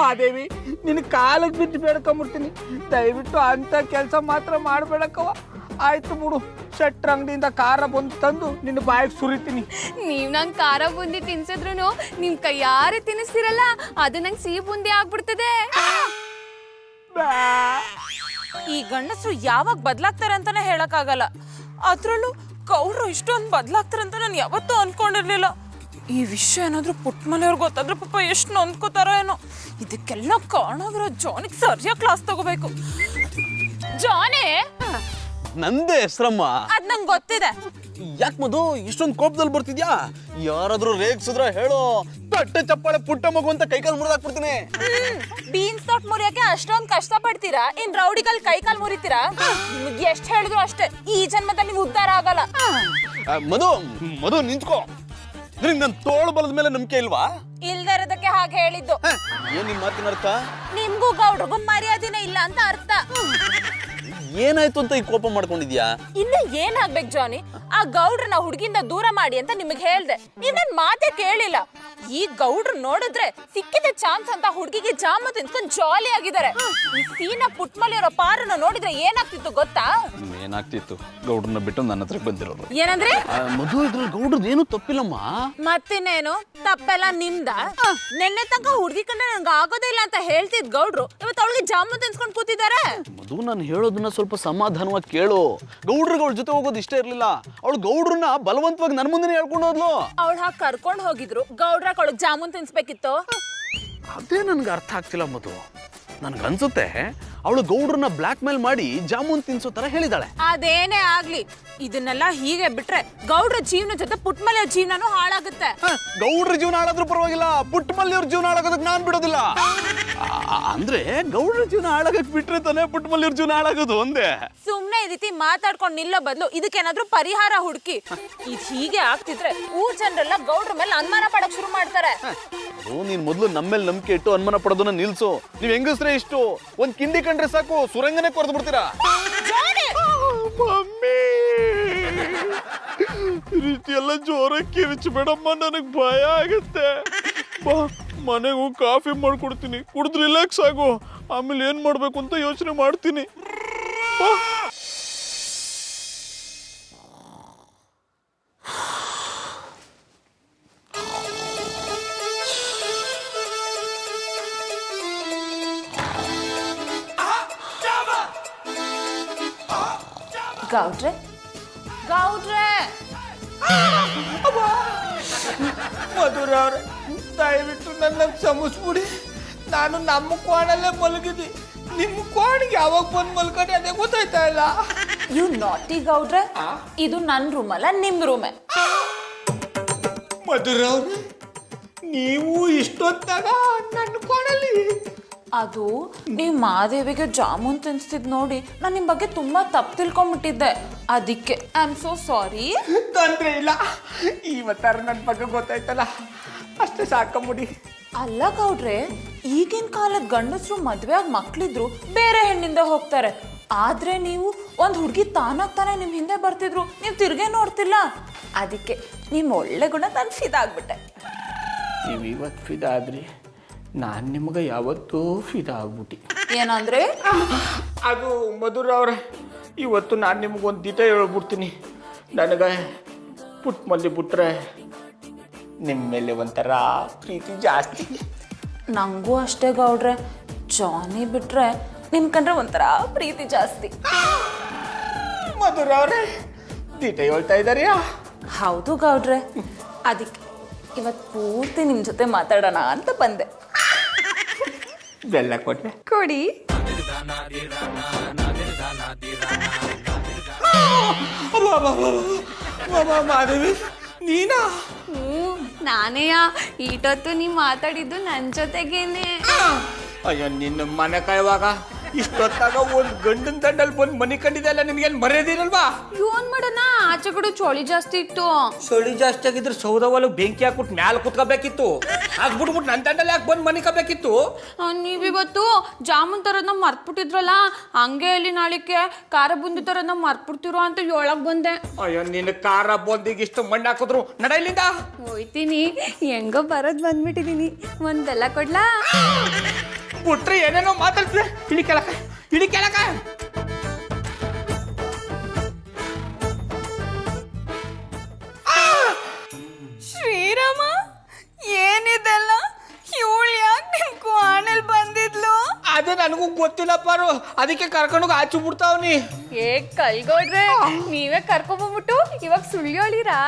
ಮಾದೇವಿ, ನಿನ್ ಕಾಲಿಗೆ ಬಿದ್ದು ಬೇಡ್ಕೊಂಡ್ಬಿಡ್ತೀನಿ, ದಯವಿಟ್ಟು ಅಂತ ಕೆಲಸ ಮಾತ್ರ ಮಾಡ್ಬೇಡಕ್ಕವ. ಆಯ್ತು ಬಿಡು, ಶೆಟ್ರ್ ಅಂಗಡಿಯಿಂದ ಖಾರ ಬಂದು ತಂದು ನಿನ್ನ ಬಾಯಿಗೆ ಸುರಿತೀನಿ. ನೀವ್ ನಂಗೆ ಖಾರ ಬುಂದಿ ತಿನ್ಸಿದ್ರು ನಿಮ್ ಕೈಯಾರೆ ತಿನ್ನಿಸ್ತಿರಲ್ಲ, ಅದು ನಂಗೆ ಸಿಹಿ ಬುಂದಿ ಆಗ್ಬಿಡ್ತದೆ. ಈ ಗಂಡಸರು ಯಾವಾಗ ಬದಲಾಗ್ತಾರೆ ಅಂತಾನೆ ಹೇಳಕ್ಕಾಗಲ್ಲ. ಅದ್ರಲ್ಲೂ ಗೌಡ್ರು ಇಷ್ಟೊಂದು ಬದಲಾಗ್ತಾರೆ ಅಂತ ನಾನು ಯಾವತ್ತೂ ಅನ್ಕೊಂಡಿರ್ಲಿಲ್ಲ. ಈ ವಿಷಯ ಏನಾದ್ರೂ ಪುಟ್ಮನೆಯವ್ರಿಗೆ ಗೊತ್ತಾದ್ರೆ ಪಾಪ ಎಷ್ಟು ನೊಂದ್ಕೋತಾರೋ ಏನೋ. ಇದಕ್ಕೆಲ್ಲ ಕಾರಣವಿರೋ ಜಾನಿಗೆ ಸರಿಯಾಗಿ ಕ್ಲಾಸ್ ತಗೋಬೇಕು. ಜಾನಿ, ನಂದೇ ಹೆಸ್ರಮ್ಮ. ಅದ್ ನಂಗೆ ಗೊತ್ತಿದೆ. ಯಾಕೆ ಮಧು ಇಷ್ಟೊಂದು ಕೋಪದಲ್ಲಿ ಬರ್ತಿದ್ಯಾ? ಯಾರಾದ್ರೂ ರೇಗ್ಸಿದ್ರ ಹೇಳೋ, ತಟ್ಟೆ ಚಪ್ಪಾಳೆ ಪುಟ್ಟ ಮಗು ಅಂತ ಕೈಕಾಲು ಮುರಿದಾಕ್ಬಿಡ್ತೀನಿ. ಬೀನ್ಸ್ ತೊಟ್ ಮುರಿಯಕ್ಕೆ ಅಷ್ಟೊಂದು ಕಷ್ಟ ಪಡ್ತೀರಾ, ಇನ್ ರೌಡಿಕಲ್ ಕೈಕಾಲು ಮುರಿತೀರಾ? ನಿಮ್ಗೆ ಎಷ್ಟು ಹೇಳಿದ್ರು ಅಷ್ಟೇ, ಈ ಜನ್ಮದಲ್ಲಿ ನೀವು ಉದ್ಧಾರ ಆಗಲ್ಲ. ಮಧು ಮಧು ನಿಂತ್ಕೋ. ನನ್ ತೋಳು ಬಲದ ಮೇಲೆ ನಂಬಿಕೆ ಇಲ್ವಾ? ಇಲ್ದೇ ಇರೋದಕ್ಕೆ ಹಾಗೆ ಹೇಳಿದ್ದು. ಏನ್ ನಿಮ್ ಮಾತಿನ ಅರ್ಥ? ನಿಮ್ಗೂ ಗೌಡ್ರಿಗೂ ಮರ್ಯಾದೆನೇ ಇಲ್ಲ ಅಂತ ಅರ್ಥ. ಏನಾಯ್ತು ಅಂತ ಈ ಕೋಪ ಮಾಡ್ಕೊಂಡಿದ್ಯಾ? ಇನ್ನು ಏನಾಗ್ಬೇಕು ಜಾನಿ? ಆ ಗೌಡ್ರನ್ನ ಹುಡುಗಿಯಿಂದ ದೂರ ಮಾಡಿ ಅಂತ ನಿಮಗ್ ಹೇಳ್ದೆ, ನೀವ್ ನನ್ ಮಾತೇ ಕೇಳಿಲ್ಲ. ಈ ಗೌಡ್ರು ನೋಡಿದ್ರೆ ಸಿಕ್ಕಿದ ಚಾನ್ಸ್ ಅಂತ ಹುಡುಗಿಗೆ ಜಾಮ ತಿನ್ಸ್ಕೊಂಡ್ ಜಾಲಿ ಆಗಿದ್ದಾರೆ. ಈ ಸೀನ ಪುಟ್ಮಲಿಯವರ ಪಾರನ್ನ ನೋಡಿದ್ರೆ ಏನಾಗ್ತಿತ್ತು ಗೊತ್ತಾ? ಏನಾಗ್ತಿತ್ತು? ಗೌಡ್ರನ್ನ ಬಿಟ್ಟು ನನ್ನ ಹತ್ರ ಬಂದಿರೋದು. ಏನಂದ್ರೆ? ಮಧು, ಇದ್ರಲ್ಲಿ ಗೌಡ್ರದ್ದು ಏನು ತಪ್ಪಿಲ್ಲಮ್ಮ. ಮತ್ತಿನ್ನೇನು ತಪ್ಪೆಲ್ಲ ನಿಮ್ದ? ನೆನ್ನೆ ತನಕ ಹುಡುಗಿ ಕಂಡ್ರೆ ನಂಗೆ ಆಗೋದೇ ಇಲ್ಲ ಅಂತ ಹೇಳ್ತಿದ್ ಗೌಡ್ರು ಇವತ್ತು ಅವಳಿಗೆ ಜಾಮೂನ್ ತಿನ್ಸ್ಕೊಂಡ್ ಕೂತಿದ್ದಾರೆ. ಮಧು, ನಾನು ಹೇಳೋದನ್ನ ಸ್ವಲ್ಪ ಸಮಾಧಾನವಾಗಿ ಕೇಳು. ಗೌಡ್ರಿಗೆ ಅವಳ ಜೊತೆ ಹೋಗೋದು ಇಷ್ಟ ಇರ್ಲಿಲ್ಲ. ಅವಳು ಗೌಡ್ರನ್ನ ಬಲವಂತವಾಗಿ ನನ್ನ ಮುಂದೆ ಹೇಳ್ಕೊಂಡು ಹೋದ್ಲು. ಅವಳು ಹಾಗೆ ಕರ್ಕೊಂಡು ಹೋಗಿದ್ರು, ಗೌಡ್ರ ಅವಳಿಗೆ ಜಾಮೂನ್ ತಿನ್ಸ್ಬೇಕಿತ್ತು. ಅದೇ ನನ್ಗೆ ಅರ್ಥ ಆಗ್ತಿಲ್ಲ ಮಧು. ನನ್ಗನ್ಸುತ್ತೆ ಅವಳು ಗೌಡ್ರನ್ನ ಬ್ಲಾಕ್ ಮೇಲ್ ಮಾಡಿ ಜಾಮೂನ್ ತಿನ್ಸೋ ತರ ಹೇಳಿದಾಳೆ. ಅದೇನೇ ಆಗ್ಲಿ, ಇದನ್ನೆಲ್ಲ ಹೀಗೆ ಬಿಟ್ರೆ ಗೌಡ್ರ ಜೀವನ ಜೊತೆ ಪುಟ್ಮಲಿಯ ಜೀವನನೂ ಹಾಳಾಗುತ್ತೆ. ಗೌಡ್ರ ಜೀವನ ಹಾಳಾದ್ರೂ ಪರವಾಗಿಲ್ಲ, ಪುಟ್ಮಲ್ಲಿಯವ್ರ ಜೀವನ ಹಾಳಾಗೋದಕ್ಕೆ ನಾನ್ ಬಿಡೋದಿಲ್ಲ. ಅಂದ್ರೆ ಗೌಡ್ರ ಜೀವನ ಹಾಳಾಗಕ್ ಬಿಟ್ರೆ ತಾನೇ ಪುಟ್ಮಲ್ಲಿಯವ್ರ ಜೀವನ ಹಾಳಾಗೋದು ಒಂದೇ. ಸುಮ್ನೆ ಈ ರೀತಿ ಮಾತಾಡ್ಕೊಂಡು ನಿಲ್ಲೋ ಬದಲು ಇದಕ್ಕೇನಾದ್ರೂ ಪರಿಹಾರ ಹುಡುಕಿ. ಇದು ಹೀಗೆ ಆಗ್ತಿದ್ರೆ ಊರ್ ಜನರೆಲ್ಲ ಗೌಡ್ರ ಮೇಲೆ ಅನುಮಾನ ಪಡಕ್ ಶುರು ಮಾಡ್ತಾರೆ. ನೀನ್ ಮೊದ್ಲು ನಮ್ಮೇಲೆ ನಂಬಿಕೆ ಇಟ್ಟು ಅನುಮಾನ ಪಡೋದನ್ನ ನಿಲ್ಸು. ನೀವ್ ಹೆಂಗಸ್ರೆ ಇಷ್ಟು ಒಂದ್ ಕಿಂಡಿ ಕಂಡ್ರೆ ಸಾಕು, ಸುರಂಗನೆ ಕೊರ್ದು ಬಿಡ್ತೀರಾ. ರೀತಿ ಎಲ್ಲ ಜೋರಾಗಿ ಕಿರಿಚಬೇಡಮ್ಮ, ನನಗ್ ಭಯ ಆಗುತ್ತೆ. ಬಾ, ಮನೆಗೂ ಕಾಫಿ ಮಾಡ್ಕೊಡ್ತೀನಿ, ಕುಡಿದು ರಿಲ್ಯಾಕ್ಸ್ ಆಗು. ಆಮೇಲೆ ಏನ್ ಮಾಡ್ಬೇಕು ಅಂತ ಯೋಚನೆ ಮಾಡ್ತೀನಿ. ಗೌಡ್ರೆ, ಗೌಡ್ರೆ, ಮಧುರ ಅವ್ರೆ, ದಯವಿಟ್ಟು ನನ್ನ ಕ್ಷಮಿಸ್ಬಿಡಿ. ನಾನು ನಮ್ಮ ಕೋಣಲ್ಲೇ ಮಲಗಿದ್ದೆ, ನಿಮ್ಮ ಕೋಣಿಗೆ ಯಾವಾಗ ಬಂದು ಮಲ್ಕೊಂಡೆ ಅದೇ ಗೊತ್ತಾಯ್ತಾ ಇಲ್ಲ. ಯು ನಾಟಿ ಗೌಡ್ರೆ, ಇದು ನನ್ನ ರೂಮ್ ಅಲ್ಲ, ನಿಮ್ ರೂಮೇ. ಮಧುರ ಅವ್ರೆ, ನೀವು ಇಷ್ಟೊತ್ತಾಗ ನನ್ನ ಕೋಣಲ್ಲಿ? ಅದು ನೀವು ಮಾದೇವಿಗೆ ಜಾಮೂನ್ ತಿನ್ಸ್ತಿದ್ ನೋಡಿ ನಾನು ನಿಮ್ಮ ಬಗ್ಗೆ ತುಂಬಾ ತಪ್ಪು ತಿಳ್ಕೊಂಡ್ಬಿಟ್ಟಿದ್ದೆ. ಅದಕ್ಕೆ ಐ ಆಮ್ ಸೋ ಸಾರಿ. ತೊಂದ್ರೆ ಇಲ್ಲ, ಇವತ್ತಾರ ನನ್ನ ಬಗ್ಗೆ ಗೊತ್ತಾಯ್ತಲ್ಲ, ಅಷ್ಟೇ ಸಾಕಂಬಿಡಿ. ಅಲ್ಲ ಗೌಡ್ರೆ, ಈಗಿನ ಕಾಲದ ಗಂಡಸರು ಮದ್ವೆ ಆಗಿ ಮಕ್ಳಿದ್ರು ಬೇರೆ ಹೆಣ್ಣಿಂದ ಹೋಗ್ತಾರೆ. ಆದ್ರೆ ನೀವು ಒಂದ್ ಹುಡುಗಿ ತಾನಾಗ್ತಾನೆ ನಿಮ್ ಹಿಂದೆ ಬರ್ತಿದ್ರು, ನೀವು ತಿರ್ಗೇ ನೋಡ್ತಿಲ್ಲ. ಅದಕ್ಕೆ ನಿಮ್ ಒಳ್ಳೆ ಗುಣ ನಾನು ಫಿದಾಗ್ಬಿಟ್ಟೆ. ನೀವು ಇವತ್ತು ಫಿದಾದ್ರಿ, ನಾನು ನಿಮ್ಗೆ ಯಾವತ್ತೂ ಫಿದಾ ಆಗ್ಬಿಟ್ಟು. ಏನಂದ್ರೆ ಅದು ಮಧುರ ಅವ್ರೆ, ಇವತ್ತು ನಾನು ನಿಮ್ಗೊಂದು ದಿಟ ಹೇಳ್ಬಿಡ್ತೀನಿ. ನನಗೆ ಪುಟ್ ಮಲ್ಲಿ ಬಿಟ್ರೆ ನಿಮ್ಮ ಮೇಲೆ ಒಂಥರ ಪ್ರೀತಿ ಜಾಸ್ತಿ. ನಂಗೂ ಅಷ್ಟೇ ಗೌಡ್ರೆ, ಜಾನಿ ಬಿಟ್ರೆ ನಿನ್ ಕಂಡ್ರೆ ಒಂಥರ ಪ್ರೀತಿ ಜಾಸ್ತಿ. ಮಧುರ ಅವ್ರೆ ದಿಟ ಹೇಳ್ತಾ ಇದ್ದಾರ್ಯಾ? ಹೌದು ಗೌಡ್ರೆ, ಅದಕ್ಕೆ ಇವತ್ತು ಪೂರ್ತಿ ನಿಮ್ ಜೊತೆ ಮಾತಾಡೋಣ ಅಂತ ಬಂದೆ. ಬೆಲ್ಲ ಕೊಟ್ಟೆ ಕೊಡಿ. ಮಾಧವಿ ನೀನಾ? ನಾನೇಯ ಈಟೊತ್ತು ನೀ ಮಾತಾಡಿದ್ದು ನನ್ನ ಜೊತೆಗೇನೆ. ಅಯ್ಯೋ ನಿನ್ನ ಮನೆ ಕಾಯುವಾಗ ಇಷ್ಟೊತ್ತಾಗ ಒಂದು ಗಂಡನ ದಂಡಲ್ಲಿ ಬಂದು ಮನೆ ಕಂಡಿದ್ದೆಲ್ಲ ನಿನ್ಗೇನು ಮರ್ಯಾದಿರಲ್ವಾ? ಏನ್ ಮಾಡೋಣ, ಆಚೆ ಕಡೆ ಚಳಿ ಜಾಸ್ತಿ ಇತ್ತು. ಚಳಿ ಜಾಸ್ತಿ ಆಗಿದ್ರೆ ಸೌದವಲ್ಲ ಬೆಂಕಿ ಹಾಕ್ಬಿಟ್ಟು ಮ್ಯಾಲ ಕುತ್ಕೋಬೇಕಿತ್ತು. ಹಾಕ್ಬಿಟ್ಬಿಟ್ಟು ನನ್ನ ದಂಡಲ್ಲಿ ಯಾಕೆ ಬಂದು ಮನೆ ಕಬೇಕಿತ್ತು? ನೀವಿವತ್ತು ಜಾಮೂನ್ ತರೋದನ್ನ ಮರ್ತ್ಬಿಟ್ಟಿದ್ರಲ್ಲ, ಹಂಗೆ ಅಲ್ಲಿ ನಾಳಿಕೆ ಖಾರ ಬುಂದಿ ತರೋದನ್ನ ಮರ್ತ್ಬಿಡ್ತಿರೋ ಅಂತ ಹೇಳಕ್ ಬಂದೆ. ಅಯ್ಯೋ ನಿನ್ನ ಖಾರ ಬಂದಿಗೆ ಇಷ್ಟು ಮಣ್ಣು ಹಾಕಿದ್ರು ನಡೈಲಿಂದ ಹೋಯ್ತೀನಿ, ಹೆಂಗೋ ಬರೋದ್ ಬಂದ್ಬಿಟ್ಟಿದೀನಿ. ಒಂದ್ ಬೆಲ್ಲ ಕೊಡ್ಲಾ? ಬಿಟ್ರೆ ಏನೇನೋ ಮಾತಾಡ್ತಿದೆ. ಇಳಿ ಕೆಳಕ, ಇಳಿ ಕೆಳಕ. ಶ್ರೀರಾಮ, ಏನಿದೆಲ್ಲ? ಇವಳು ಯಾಕೆ ನಿಮ್ ಕ್ವಾಣಲ್ ಬಂದಿದ್ಲು? ಅದು ನನಗೂ ಗೊತ್ತಿಲ್ಲ ಪಾರು, ಅದಕ್ಕೆ ಕರ್ಕೊಂಡೋಗಿ ಆಚು ಬಿಡ್ತಾವ್ನಿ. ಏ ಕೈಗೋಡ್ರೆ, ನೀವೇ ಕರ್ಕೊಂಡ್ಬಂದ್ಬಿಟ್ಟು ಇವಾಗ ಸುಳ್ಳು ಹೇಳಿರಾ?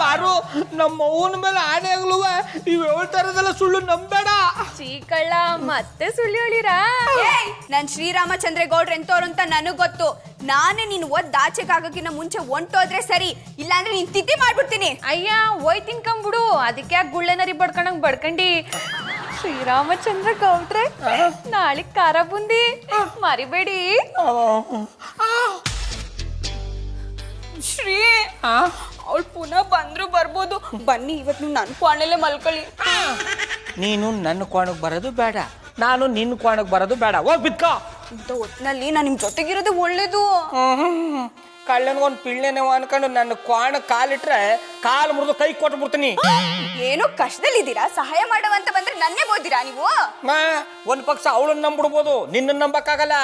ಪಾರು, ನಮ್ಮ ಅವ್ವನ ಮೇಲೆ ಆಣೆ ಆಗ್ಲುವ ನೀವು ಹೇಳ್ತಾರದೆಲ್ಲ ಸುಳ್ಳು ನಂಬೇಡ. ಚೀಕಳ್ಳ, ಮತ್ತೆ ಸುಳ್ಳು ಹೇಳಿರಾ? ನಾನ್ ಶ್ರೀರಾಮಚಂದ್ರ ಗೌಡ್ರ ಎಂತವ್ರು ಅಂತ ನನಗ್ ಗೊತ್ತು. ನಾನೇ ನೀನು ಆಚೆಗಾಗಕ್ಕಿಂತ ಮುಂಚೆ ಹೊಂಟೋದ್ರೆ ಸರಿ, ಇಲ್ಲಾಂದ್ರೆ ನೀನ್ ತಿಥಿ ಮಾಡ್ಬಿಡ್ತೀನಿ. ಅಯ್ಯ ಹೋಯ್ ತಿನ್ಕೊಂಬಿಡು, ಅದಕ್ಕೆ ಯಾಕೆ ಗುಳ್ಳೆನರಿ ಬಡ್ಕೊಂಡಂಗ್ ಬಡ್ಕಂಡಿ. ಶ್ರೀರಾಮಚಂದ್ರ ಗೌಡ್ರೆ, ನಾಳೆ ಖಾರ ಬುಂದಿ ಮರಿಬೇಡಿ. ಶ್ರೀ, ಅವಳು ಪುನಃ ಬಂದ್ರು ಬರ್ಬೋದು. ಬನ್ನಿ, ಇವತ್ತು ನೀವು ನನ್ನ ಕ್ವಾಣಲ್ಲೇ ಮಲ್ಕೊಳ್ಳಿ. ನೀನು ನನ್ನ ಕೋಣಕ್ಕೆ ಬರೋದು ಬೇಡ, ನಾನು ನಿನ್ನ ಕೋಣಕ್ಕೆ ಬರೋದು ಬೇಡ. ಹೋಗ್ ಬಿದ್ಕ. ಇಂಥ ಹೊತ್ತಿನಲ್ಲಿ ನಾನು ನಿಮ್ ಜೊತೆಗಿರೋದೇ ಒಳ್ಳೇದು. ಕಳ್ಳನ್ಗೊಂದು ಪಿಳ್ಳೆನವ ಅನ್ಕೊಂಡು ನನ್ನ ಕೋಣ ಕಾಲಿಟ್ರೆ ಕಾಲು ಮುರಿದು ಕೈ ಕೊಟ್ಟು ಬಿಡ್ತೀನಿ. ಏನೋ ಕಷ್ಟದಲ್ಲಿದ್ದೀರಾ, ಸಹಾಯ ಮಾಡುವಂತ ಬಂದ್ರೆ ನನ್ನೇ ಬೋದಿರಾ ನೀವು? ಒಂದ್ ಪಕ್ಷ ಅವಳನ್ನ ನಂಬಿಡ್ಬೋದು, ನಿನ್ನ ನಂಬಕ್ಕಾಗಲ್ಲ.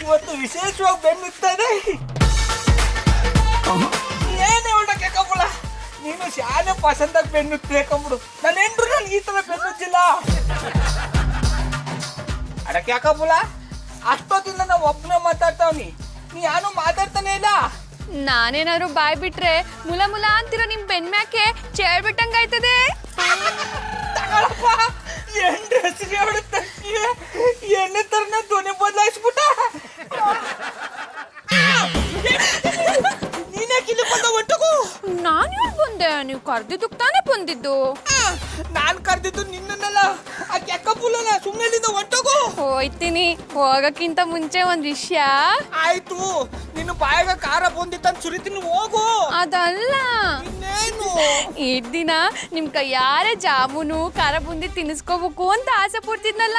ಇವತ್ತು ವಿಶೇಷವಾಗಿ ಬೆನ್ನಿಸ್ತಾ ಇದೆ. ಏನೇ ಉಂಟಕ್ಕೆ ಕಬ್ಬುಲ, ನೀನು ಶಾನೆ ಪಸಂದಾಗಿ ಬೆನ್ನುತ್ತೆ ಕಂಬಿಡು. ನನ್ನ ಹೆಂಡ್ರು ನನ್ಗೆ ಈ ತರ ಬೆನ್ನುಜ್ಜಿಲ್ಲ. ಅಡಕ್ಕೆ ಯಾಕಬ್ಬುಲ, ಅಷ್ಟೊತ್ತಿಂದ ನಾವು ಒಬ್ಬನೇ ಮಾತಾಡ್ತಾವ್ನಿ, ನೀ ಯಾನು ಮಾತಾಡ್ತಾನೆ ಇಲ್ಲ. ನಾನೇನಾದ್ರು ಬಾಯ್ ಬಿಟ್ರೆ ಮುಲ ಮುಲ ಅಂತಿರೋ ನಿಮ್ ಬೆನ್ಮ್ಯಾಕೆ ಚೇಳ್ಬಿಟ್ಟಂಗಾಯ್ತದೆ. ತಗೊಳಪ್ಪ, ಎಣ್ಣೆ ಹೆಸರು ಹೇಳುತ್ತೆ, ಎಣ್ಣೆ ತರನ ಧ್ವನಿ ಬದಲಾಯಿಸ್ಬಿಟ್ಟ. ನೀನೇ ಕಿಲ್ಲಿ ಬಂದ ಒಟ್ಟಗೂ. ನಾನು ಹೇಳಿ ಬಂದೆ, ನೀವು ಕರ್ದಿದ್ದಕ್ಕೆ ತಾನೇ ಬಂದಿದ್ದು. ನಾನ್ ಕರ್ದಿದ್ದು ನಿನ್ನನ್ನೆಲ್ಲ, ಆ ಕೆಕ್ಕಪ್ಪುಲ್ಲ. ಸುಮ್ಮನೆ ಒಟ್ಟಗೂ ಹೋಯ್ತೀನಿ. ಹೋಗಕ್ಕಿಂತ ಮುಂಚೆ ಒಂದ್ ವಿಷಯ. ಆಯ್ತು, ನಿನ್ನ ಬಾಯಾಗ ಖಾರ ಬಂದಿತ್ತಂತ ಸುರಿತೀನಿ, ಹೋಗು. ಅದಲ್ಲ, ಇನ್ನೇನು ಇಡ್ ದಿನ ನಿಮ್ ಕೈಯಾರೆ ಜಾಮೂನು ಖಾರ ಬುಂದಿ ತಿನ್ನಿಸ್ಕೋಬೇಕು ಅಂತ ಆಸೆ ಪಡ್ತಿದ್ನಲ್ಲ,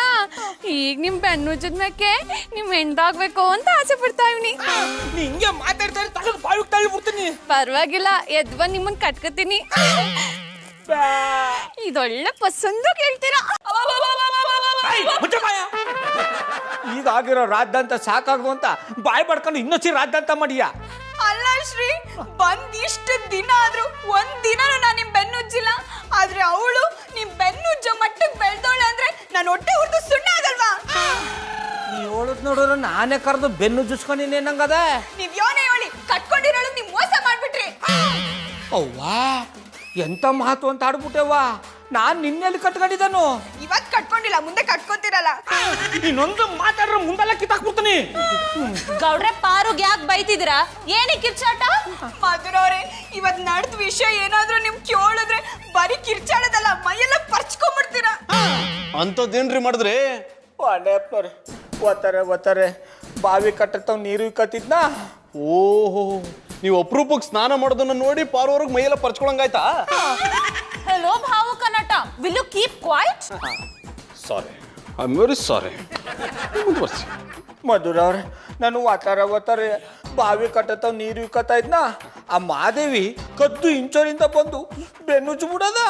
ಈಗ ನಿಮ್ ಬೆನ್ನುಜ್ಜದ ಮ್ಯಾಕೆ ನಿಮ್ ಹೆಂಡಾಗ್ಬೇಕು ಅಂತ ಆಸೆ ಪಡ್ತಾ ಇವ್ನಿ. ನೀ ಹಿಂಗೆ ಮಾತಾಡ್ತಾರೆ, ತಗೊಂಡು ಬಾಯಿಗೆ ತಳ್ಳಿ ಬಿಡ್ತೀನಿ. ಪರವಾಗಿಲ್ಲ, ಎದ್ವ ನಿಮ್ಮನ್ ಕಟ್ಕತೀನಿ. ಇದೊಳ್ಳೆ ಪಸಂದು ಕೇಳ್ತೀರಾ? ಈಗ ಆಗಿರೋ ರಾದ್ದಂತ ಸಾಕಾಗ್ದು ಅಂತ ಬಾಯಿ ಪಡ್ಕೊಂಡು ಇನ್ನೊಚ್ಚಿ ರಾದ್ದಂತ ಮಾಡಿಯಾ? ಅಲ್ಲ ಶ್ರೀ, ಬಂದ್ ಇಷ್ಟು ದಿನ ಆದ್ರೂ ಒಂದ್ ದಿನನೂ ನಾನು ನಿಮ್ ಬೆನ್ನುಜ್ಜಿಲ್ಲ. ಆದ್ರೆ ಅವಳು ನಿಮ್ ಬೆನ್ನುಜ್ಜೋ ಮಟ್ಟಕ್ಕೆ ಬೆಳ್ದೋಳೆ ಅಂದ್ರೆ ನಾನು ಹೊಟ್ಟೆ ಹುರಿದು ಸುಣ್ಣ ಆಗಲ್ವಾ? ನೀ ಹೇಳದ್ ನೋಡಿದ್ರೆ ನಾನೇ ಕರೆದು ಬೆನ್ನು ಜುಸ್ಕೊಂಡಿನಿ ನಂಗದ. ನೀವ್ ಯೋನೇ ಹೇಳಿ, ಕಟ್ಕೊಂಡಿರೋಳು ನೀವ್ ಮೋಸ ಮಾಡ್ಬಿಟ್ರಿ. ಅವ್ವಾ, ಎಂತ ಮಾತು ಅಂತ ಆಡ್ಬಿಟ್ಟೆವ್ವಾ. ನಾನ್ ನಿನ್ನೆಲ್ಲಿ ಕಟ್ಕೊಂಡಿದ್ದಾನು? ಇವತ್ ಕಟ್ಕೊಂಡಿಲ್ಲ, ಮುಂದೆ ಕಟ್ಕೊಂತೀರಲ್ಲ. ಇನ್ನೊಂದು ಮಾತಾಡ್ರೆ ಮುಂದೆಲ್ಲ ಕಿತ್ತಾಕ್ಬಿಡ್ತೀನಿ. ಗೌಡ್ರೆ, ಪಾರುಗ್ ಯಾಕೆ ಬೈತಿದ್ದೀರಾ? ಏನೇ ಕಿರ್ಚಾಟ? ಮಧುರವ್ರೆ, ಇವತ್ ನಡೆದ ವಿಷಯ ಏನಾದ್ರೂ ನಿಮ್ ಕೇಳಿದ್ರೆ ಬರೀ ಕಿರ್ಚಾಡೋದಲ್ಲ, ಮೈಯೆಲ್ಲ ಪರ್ಚ್ಕೊಂಡ್ಬಿಡ್ತೀರಾ. ಅಂಥದ್ದೇನ್ರಿ ಮಾಡಿದ್ರಿ? ಓತಾರೆ ಓತಾರೆ ಬಾವಿ ಕಟ್ಟತ್ತವ್ ನೀರು ಕತ್ತಿದ್ನಾ. ಓಹೋ, ನೀವು ಅಪರೂಪಕ್ಕೆ ಸ್ನಾನ ಮಾಡೋದನ್ನ ನೋಡಿ ಪಾರ್ವರ್ಗ್ ಮೈಯೆಲ್ಲ ಪರ್ಚ್ಕೊಳಂಗಾಯ್ತಾ? ಹೆಲೋ ಭಾವುಕ ನಟ, will you keep quiet? Sorry, I am very sorry. ಮುಂದುವರ್ಸಿ. ಮಧುರ ಅವ್ರೆ, ನಾನು ವಾತಾರ ಬಾವಿ ಕಟ್ಟತ್ತವ್ ನೀರು ಇಕ್ಕತ್ತಾ ಇದ್ನಾ, ಆ ಮಾದೇವಿ ಕದ್ದು ಇಂಚೋರಿಂದ ಬಂದು ಬೆನ್ನುಚ್ಚು ಬಿಡದ.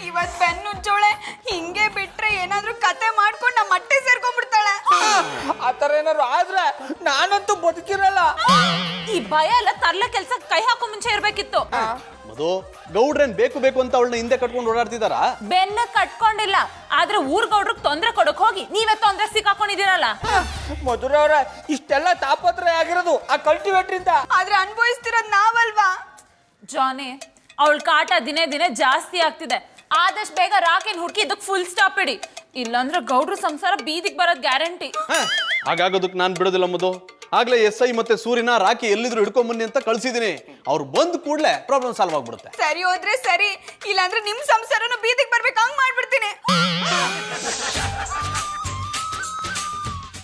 ಇವತ್ ಬೆನ್ನುಜ್ಜೋಳೆ ಹಿಂಗೆ ಬಿಟ್ರೆ ಏನಾದ್ರೂ ಕತೆ ಮಾಡ್ಕೊಂಡು ನಮ್ಮ ಮಟ್ಟೆ ಸೇರ್ಕೊಂಡ್ಬಿಡ್ತಾಳೆ. ಆ ಥರ ಏನಾದ್ರು ಆದ್ರೆ ನಾನಂತೂ ಬದುಕಿರಲ್ಲ. ಈ ಭಯ ಎಲ್ಲ ತರ್ಲ ಕೆಲ್ಸ ಕೈ ಹಾಕೋ ಮುಂಚೆ ಇರ್ಬೇಕಿತ್ತು. ಮಧು, ಗೌಡ್ರೇನ್ ಬೇಕು ಬೇಕು ಅಂತ ಅವಳನ್ನ ಹಿಂದೆ ಕಟ್ಕೊಂಡು ಓಡಾಡ್ತಿದಾರಾ? ಬೆನ್ನ ಕಟ್ಕೊಂಡಿಲ್ಲ, ಆದ್ರೆ ಊರ್ ಗೌಡ್ರಿಗೆ ತೊಂದ್ರೆ ಕೊಡಕ್ ಹೋಗಿ ನೀವೇ ತೊಂದ್ರೆ ಸಿಕ್ಕಾಕೊಂಡಿದ್ದೀರಲ್ಲ. ಮಧುರ ಅವ್ರ, ಇಷ್ಟೆಲ್ಲ ತಾಪತ್ರಯ ಆಗಿರೋದು ಆ ಕಲ್ಟಿವೇಟ್ರಿಂದ. ಆದ್ರೆ ಅನ್ಭವಿಸ್ತಿರೋದ್ ನಾವಲ್ವಾ? ಜಾನಿ, ಅವಳ ಕಾಟ ದಿನೇ ದಿನೇ ಜಾಸ್ತಿ ಆಗ್ತಿದೆ. ಆದಷ್ಟು ಬೇಗ ರಾಕಿನ್ ಹುಡುಕಿ ಇದಕ್ಕೆ ಫುಲ್ ಸ್ಟಾಪ್ ಇಡಿ, ಇಲ್ಲಾಂದ್ರೆ ಗೌಡ್ರ ಸಂಸಾರ ಬೀದಿಗೆ ಬರೋದ್ ಗ್ಯಾರಂಟಿ. ಹಾಗಾಗೋದಕ್ಕೆ ನಾನು ಬಿಡೋದಿಲ್ಲ ಮಧು. ಆಗ್ಲೇ SI ಮತ್ತೆ ಸೂರ್ಯನ ರಾಕಿ ಎಲ್ಲಿದ್ರು ಹಿಡ್ಕೊಂಬನ್ನಿ ಅಂತ ಕಳ್ಸಿದೀನಿ. ಅವ್ರು ಬಂದ್ ಕೂಡ್ಲೆ ಪ್ರಾಬ್ಲಮ್ ಸಾಲ್ವ್ ಆಗ್ಬಿಡುತ್ತೆ. ಸರಿ ಹೋದ್ರೆ ಸರಿ, ಇಲ್ಲಾಂದ್ರೆ ನಿಮ್ ಸಂಸಾರನು ಬೀದಿಗೆ